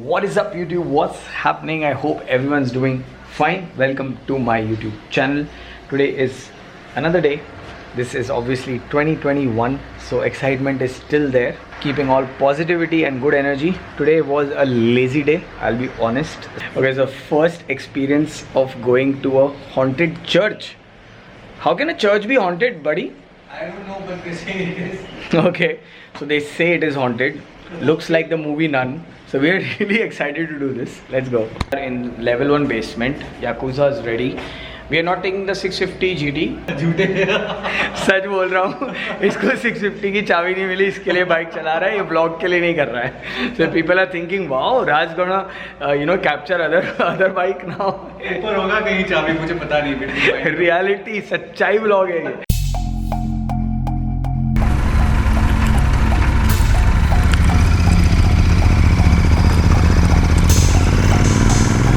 What is up YouTube? What's happening? I hope everyone's doing fine. Welcome to my YouTube channel. Today is another day. This is obviously 2021, so excitement is still there. Keeping all positivity and good energy. Today was a lazy day, I'll be honest. Okay, so first experience of going to a haunted church. How can a church be haunted, buddy? I don't know, but they say it is. Okay, so they say it is haunted. Looks like the movie Nun. So we are really excited to do this. Let's go. In level 1 basement, Yakuza is ready. We are not taking the 650 GT. झूठे सच बोल रहा हूँ, इसको 650 की चाबी नहीं मिली, इसके लिए बाइक चला रहा है, ये ब्लॉग के लिए नहीं कर रहा है. So people are thinking, wow, Raj gonna capture other bike now. ऊपर होगा कहीं चाबी, मुझे पता नहीं. Reality, सच्चाई ब्लॉग है ये.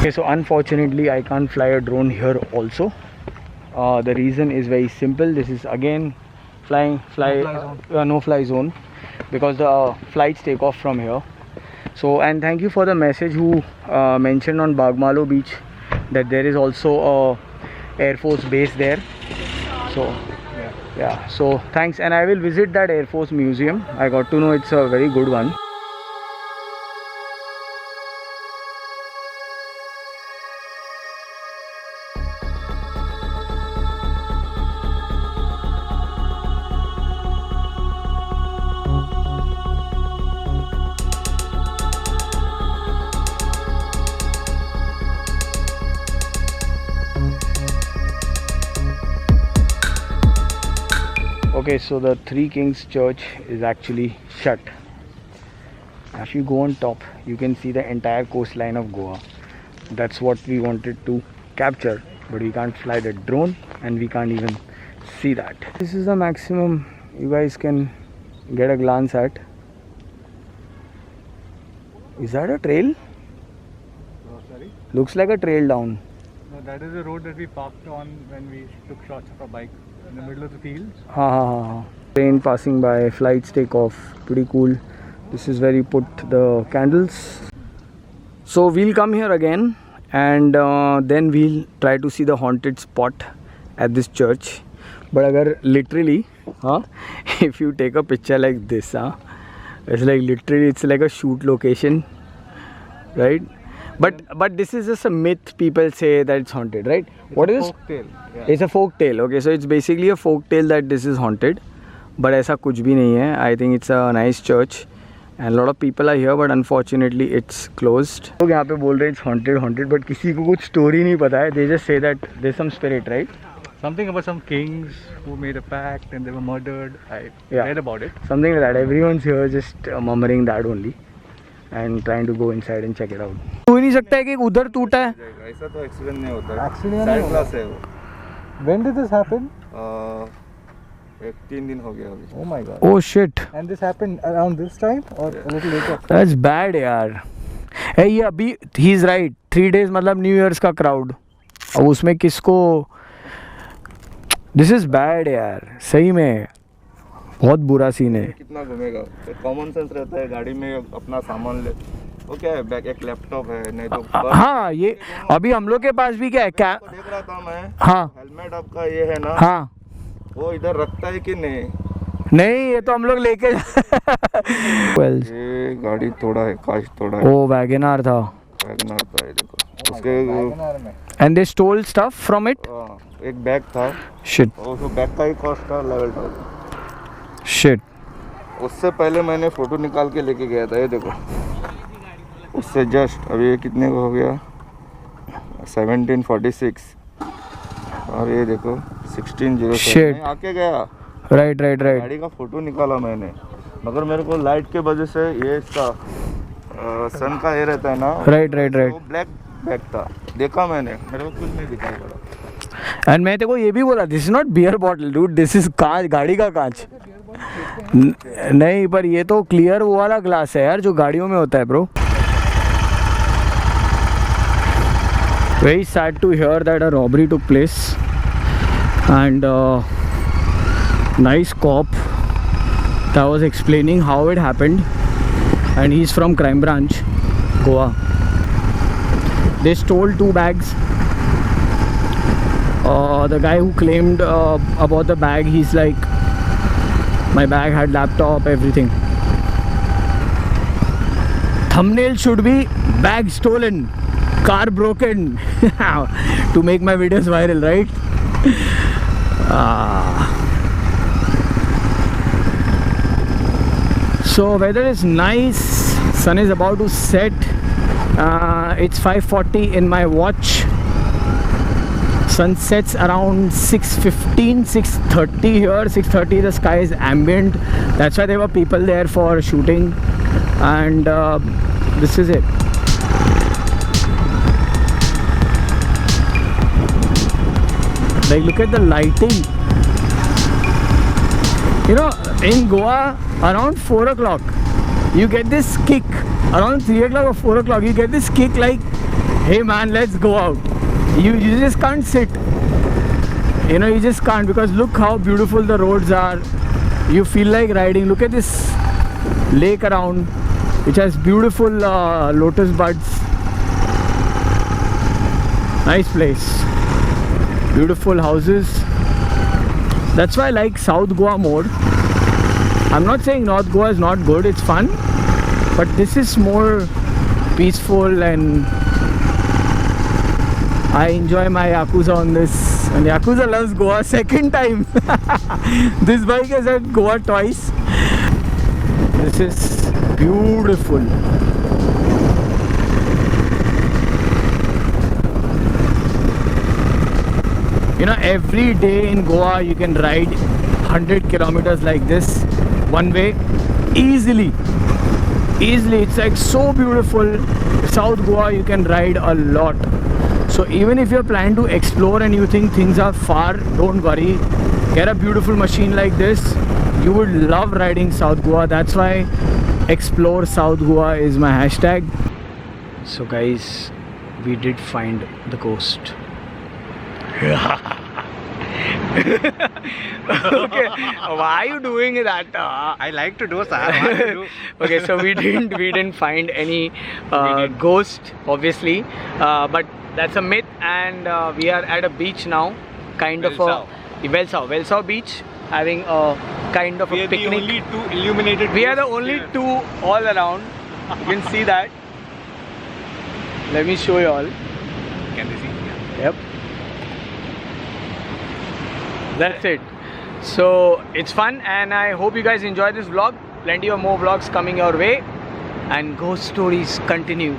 Okay, so unfortunately I can't fly a drone here also. The reason is very simple. This is again no fly zone because the flights take off from here. So, and thank you for the message who mentioned on Bagmalo beach that there is also a Air Force base there. So yeah, so thanks, and I will visit that Air Force museum. I got to know it's a very good one. Okay, so the Three Kings Church is actually shut. If you go on top, you can see the entire coastline of Goa. That's what we wanted to capture, but we can't fly the drone and we can't even see that. This is the maximum you guys can get a glance at. Is that a trail? Oh, sorry? Looks like a trail down. No, that is the road that we parked on when we took shots of our bike in the middle of the fields. Train passing by, flights take off, pretty cool. This is where you put the candles. So we'll come here again and then we'll try to see the haunted spot at this church. But agar literally, if you take a picture like this, it's like literally, it's like a shoot location, right? But this is just a myth. People say that it's haunted, right? What is Folktale. Yeah. It's a folk tale. Okay, so it's basically a folk tale that this is haunted, but ऐसा कुछ भी नहीं है. I think it's a nice church and a lot of people are here, but unfortunately it's closed. लोग यहाँ पे बोल रहे हैं it's haunted, but किसी को कुछ story नहीं पता है. They just say that there's some spirit, right? Something about some kings who made a pact and they were murdered. I read about it. Something like that. Everyone's here just murmuring that only and trying to go inside and check it out. हो ही नहीं सकता है कि उधर टूटा है. ऐसा तो एक्सीडेंट नहीं होता है. Accident साइड नहीं क्लास है वो. When did this happen? 3 दिन हो गया अभी. Oh my god. Oh shit. And this happened around this time or a little later? That's bad यार. Hey, ये अभी he's right. 3 days मतलब New Year's का crowd. अब उसमें किसको This is bad यार. सही में बहुत बुरा सीन है. कितना घूमेगा. कॉमन सेंस रहता है गाड़ी में अपना सामान ले. वो क्या है, बैग एक लैपटॉप है, नहीं तो हाँ, ये अभी हम लोग के पास भी क्या है क्या. देख रहा था मैं. हाँ, हेलमेट आपका ये है ना. हाँ, वो इधर रखता है कि नहीं. नहीं, ये तो हम लोग लेके ये गाड़ी तोड़ा है, कांच तोड़ा है. ओ वैगनआर था. वैगनआर था ये देखो. उसके and they stole stuff from it. एक बैग था. शिट. और वो बैग का ही कॉस्ट था लेवल 2. शिट. उससे पहले मैंने फोटो निकाल के लेके गया था. ये देखो, उससे जस्ट अभी ये कितने का हो गया, 1746. और ये देखो 1607 आके गया. राइट. गाड़ी का फोटो निकाला मैंने, मगर मेरे को लाइट के वजह से ये इसका सन का ये रहता है ना. राइट. वो ब्लैक बैग था. देखा मैंने, मेरे को कुछ नहीं दिखाई पड़ा. एंड मैं तेरे को ये भी बोला, this is not bear bottle dude, this is कांच, गाड़ी का कांच. नहीं, पर ये तो क्लियर वो वाला ग्लास है यार जो गाड़ियों में होता है bro. Very sad to hear that a robbery took place and nice cop that was explaining how it happened and he's from crime branch Goa. They stole 2 bags. The guy who claimed about the bag, he's like, my bag had laptop, everything. Thumbnail should be bag stolen, car broken, to make my videos viral, right? So weather is nice, sun is about to set. It's 5:40 in my watch. Sun sets around 6:15, 6:30 here. 6:30 the sky is ambient. That's why there were people there for shooting. And this is it. Like, look at the lighting. You know, in Goa, around 4 o'clock, you get this kick. Around 3 o'clock or 4 o'clock, you get this kick like, hey man, let's go out. You just can't sit. You know, you just can't, because look how beautiful the roads are. You feel like riding. Look at this lake around, which has beautiful lotus buds. Nice place. Beautiful houses. That's why I like South Goa more. I'm not saying North Goa is not good, it's fun, but this is more peaceful, and I enjoy my Yakuza on this. And Yakuza loves Goa. Second time. This bike has had Goa twice. This is beautiful. You know, every day in Goa you can ride 100 kilometers like this one way easily. It's like so beautiful. South Goa you can ride a lot. So even if you're planning to explore and you think things are far, don't worry. Get a beautiful machine like this. You would love riding South Goa. That's why Explore South Goa is my hashtag. So guys, we did find the ghost. Okay, why are you doing that? I like to do, sir. I want to do. Okay, so we didn't find any ghost, obviously, but that's a myth. And we are at a beach now, kind of a Welsau beach, having a kind of a picnic. We are the only 2 illuminated. We are the only 2 all around. You can see that. Let me show you all. Can they see? Yep. That's it. So it's fun, and I hope you guys enjoy this vlog. Plenty of more vlogs coming your way, and ghost stories continue.